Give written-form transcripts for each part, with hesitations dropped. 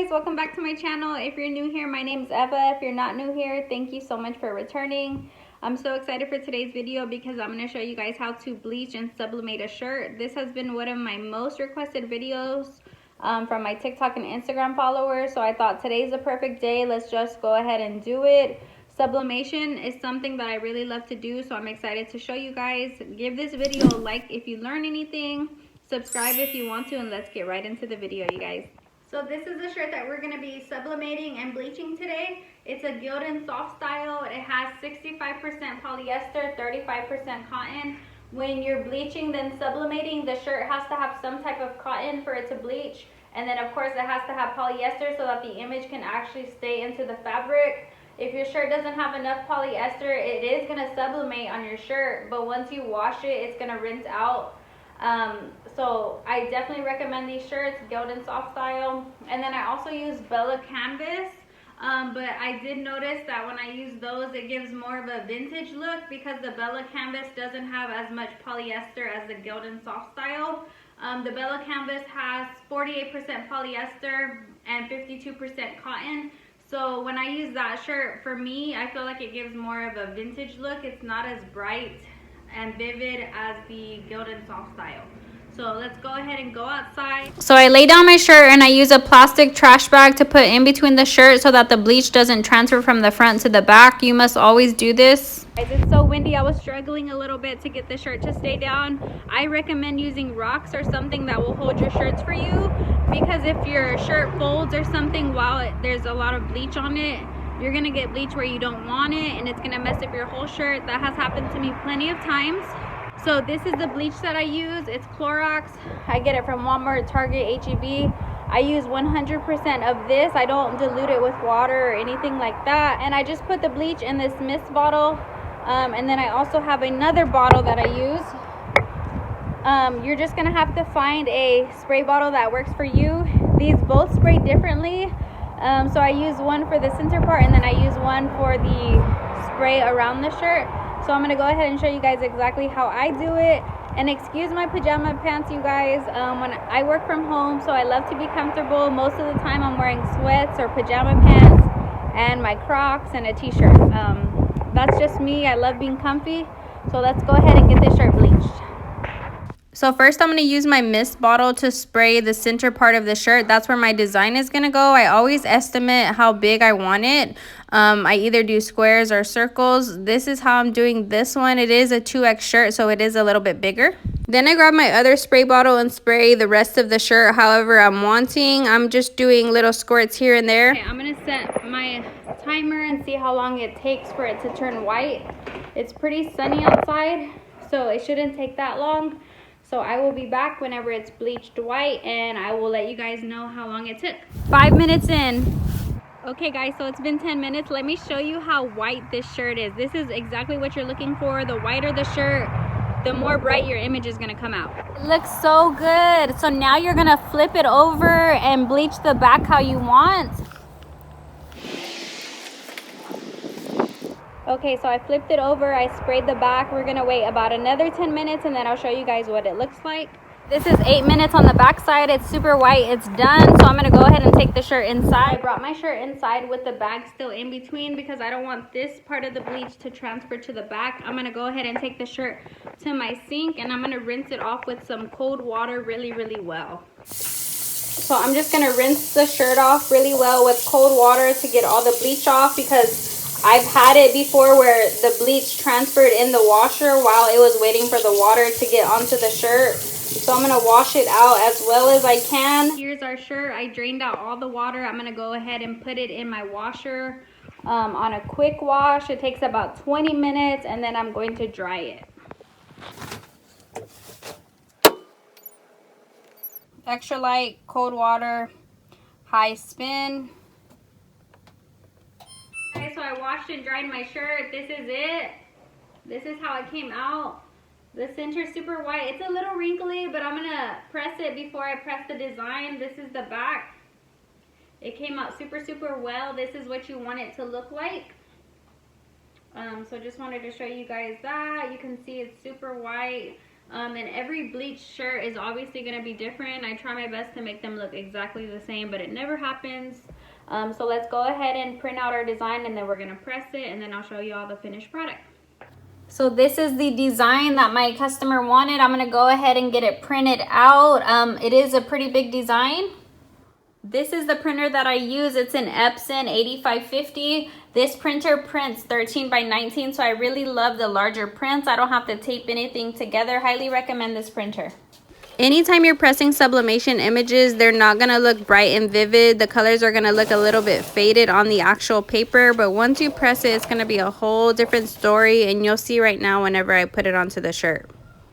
welcome back to my channel. If you're new here, my name's Eva. If you're not new here, thank you so much for returning. I'm so excited for today's video because I'm going to show you guys how to bleach and sublimate a shirt. This has been one of my most requested videos from my TikTok and Instagram followers, so I thought today's the perfect day. Let's just go ahead and do it. Sublimation is something that I really love to do, so I'm excited to show you guys. Give this video a like if you learn anything, subscribe if you want to, and let's get right into the video, you guys. So this is the shirt that we're going to be sublimating and bleaching today. It's a Gildan soft style. It has 65% polyester, 35% cotton. When you're bleaching then sublimating, the shirt has to have some type of cotton for it to bleach. And then of course it has to have polyester so that the image can actually stay into the fabric. If your shirt doesn't have enough polyester, it is going to sublimate on your shirt. But once you wash it, it's going to rinse out. So I definitely recommend these shirts, Gildan soft style. And then I also use Bella canvas, but I did notice that when I use those, it gives more of a vintage look because the Bella canvas doesn't have as much polyester as the Gildan soft style. The Bella canvas has 48% polyester and 52% cotton. So when I use that shirt, for me, I feel like it gives more of a vintage look. It's not as bright and vivid as the Gildan soft style. So let's go ahead and go outside. So I lay down my shirt and I use a plastic trash bag to put in between the shirt so that the bleach doesn't transfer from the front to the back. You must always do this. It's so windy, I was struggling a little bit to get the shirt to stay down. I recommend using rocks or something that will hold your shirts for you, because if your shirt folds or something while there's a lot of bleach on it, you're gonna get bleach where you don't want it, and it's gonna mess up your whole shirt. That has happened to me plenty of times. So this is the bleach that I use. It's Clorox. I get it from Walmart, Target, HEB. I use 100% of this. I don't dilute it with water or anything like that. And I just put the bleach in this mist bottle. And then I also have another bottle that I use. You're just gonna have to find a spray bottle that works for you. These both spray differently. So I use one for the center part, and then I use one for the spray around the shirt. So I'm going to go ahead and show you guys exactly how I do it. And excuse my pajama pants, you guys. When I work from home, so I love to be comfortable. Most of the time I'm wearing sweats or pajama pants and my Crocs and a t-shirt. That's just me. I love being comfy. So let's go ahead and get this shirt bleached. So first I'm going to use my mist bottle to spray the center part of the shirt. That's where my design is going to go. I always estimate how big I want it. I either do squares or circles. This is how I'm doing this one. It is a 2X shirt, so it is a little bit bigger. Then I grab my other spray bottle and spray the rest of the shirt however I'm wanting. I'm just doing little squirts here and there. Okay, I'm going to set my timer and see how long it takes for it to turn white. It's pretty sunny outside, so it shouldn't take that long. So I will be back whenever it's bleached white, and I will let you guys know how long it took. 5 minutes in. Okay guys, so it's been 10 minutes. Let me show you how white this shirt is. This is exactly what you're looking for. The whiter the shirt, the more bright your image is gonna come out. It looks so good. So now you're gonna flip it over and bleach the back how you want. Okay, so I flipped it over, I sprayed the back. We're gonna wait about another 10 minutes and then I'll show you guys what it looks like. This is 8 minutes on the back side. It's super white, it's done. So I'm gonna go ahead and take the shirt inside. I brought my shirt inside with the bag still in between because I don't want this part of the bleach to transfer to the back. I'm gonna go ahead and take the shirt to my sink and I'm gonna rinse it off with some cold water really well. So I'm just gonna rinse the shirt off really well with cold water to get all the bleach off, because I've had it before where the bleach transferred in the washer while it was waiting for the water to get onto the shirt. So I'm going to wash it out as well as I can. Here's our shirt. I drained out all the water. I'm going to go ahead and put it in my washer on a quick wash. It takes about 20 minutes and then I'm going to dry it. Extra light, cold water, high spin. Okay, so I washed and dried my shirt. This is it. This is how it came out. The center is super white. It's a little wrinkly, but I'm gonna press it before I press the design. This is the back. It came out super well. This is what you want it to look like. So just wanted to show you guys that. You can see it's super white. And every bleach shirt is obviously going to be different. I try my best to make them look exactly the same, but it never happens. So let's go ahead and print out our design, and then we're going to press it, and then I'll show you all the finished product. So this is the design that my customer wanted. I'm going to go ahead and get it printed out. It is a pretty big design. This is the printer that I use. It's an Epson 8550. This printer prints 13 by 19, so I really love the larger prints. I don't have to tape anything together. Highly recommend this printer. Anytime you're pressing sublimation images, they're not going to look bright and vivid. The colors are going to look a little bit faded on the actual paper, but once you press it, it's going to be a whole different story, and you'll see right now whenever I put it onto the shirt.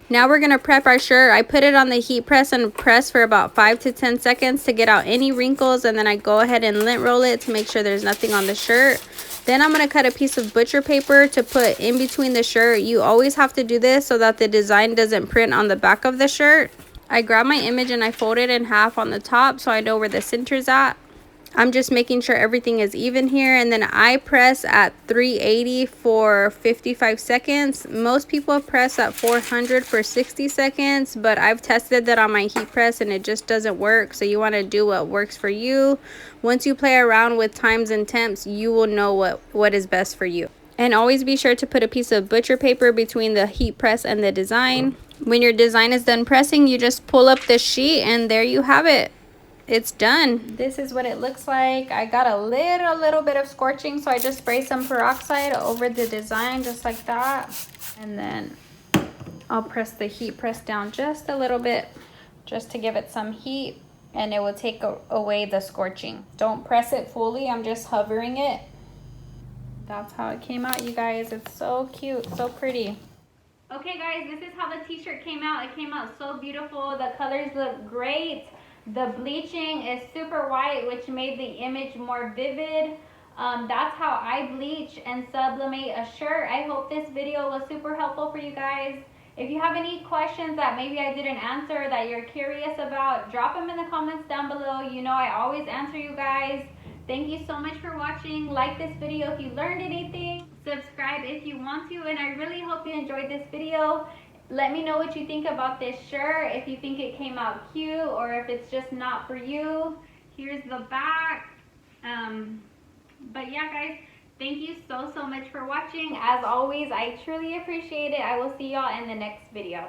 Now we're going to prep our shirt. I put it on the heat press and press for about 5 to 10 seconds to get out any wrinkles, and then I go ahead and lint roll it to make sure there's nothing on the shirt. Then I'm going to cut a piece of butcher paper to put in between the shirt. You always have to do this so that the design doesn't print on the back of the shirt. I grab my image and I fold it in half on the top so I know where the center's at. I'm just making sure everything is even here, and then I press at 380 for 55 seconds. Most people press at 400 for 60 seconds, but I've tested that on my heat press and it just doesn't work. So you want to do what works for you. Once you play around with times and temps, you will know what is best for you. And always be sure to put a piece of butcher paper between the heat press and the design. When your design is done pressing, you just pull up the sheet and there you have it. It's done. This is what it looks like. I got a little bit of scorching, so I just sprayed some peroxide over the design just like that. And then I'll press the heat press down just a little bit just to give it some heat, and it will take away the scorching. Don't press it fully. I'm just hovering it. That's how it came out, you guys. It's so cute, so pretty. Okay guys, this is how the t-shirt came out. It came out so beautiful. The colors look great. The bleaching is super white, which made the image more vivid. That's how I bleach and sublimate a shirt. I hope this video was super helpful for you guys. If you have any questions that maybe I didn't answer that you're curious about, drop them in the comments down below. You know I always answer you guys. Thank you so much for watching. Like this video if you learned anything. Subscribe if you want to, and I really hope you enjoyed this video. Let me know what you think about this shirt, if you think it came out cute or if it's just not for you. Here's the back. But yeah guys, thank you so much for watching. As always, I truly appreciate it. I will see y'all in the next video.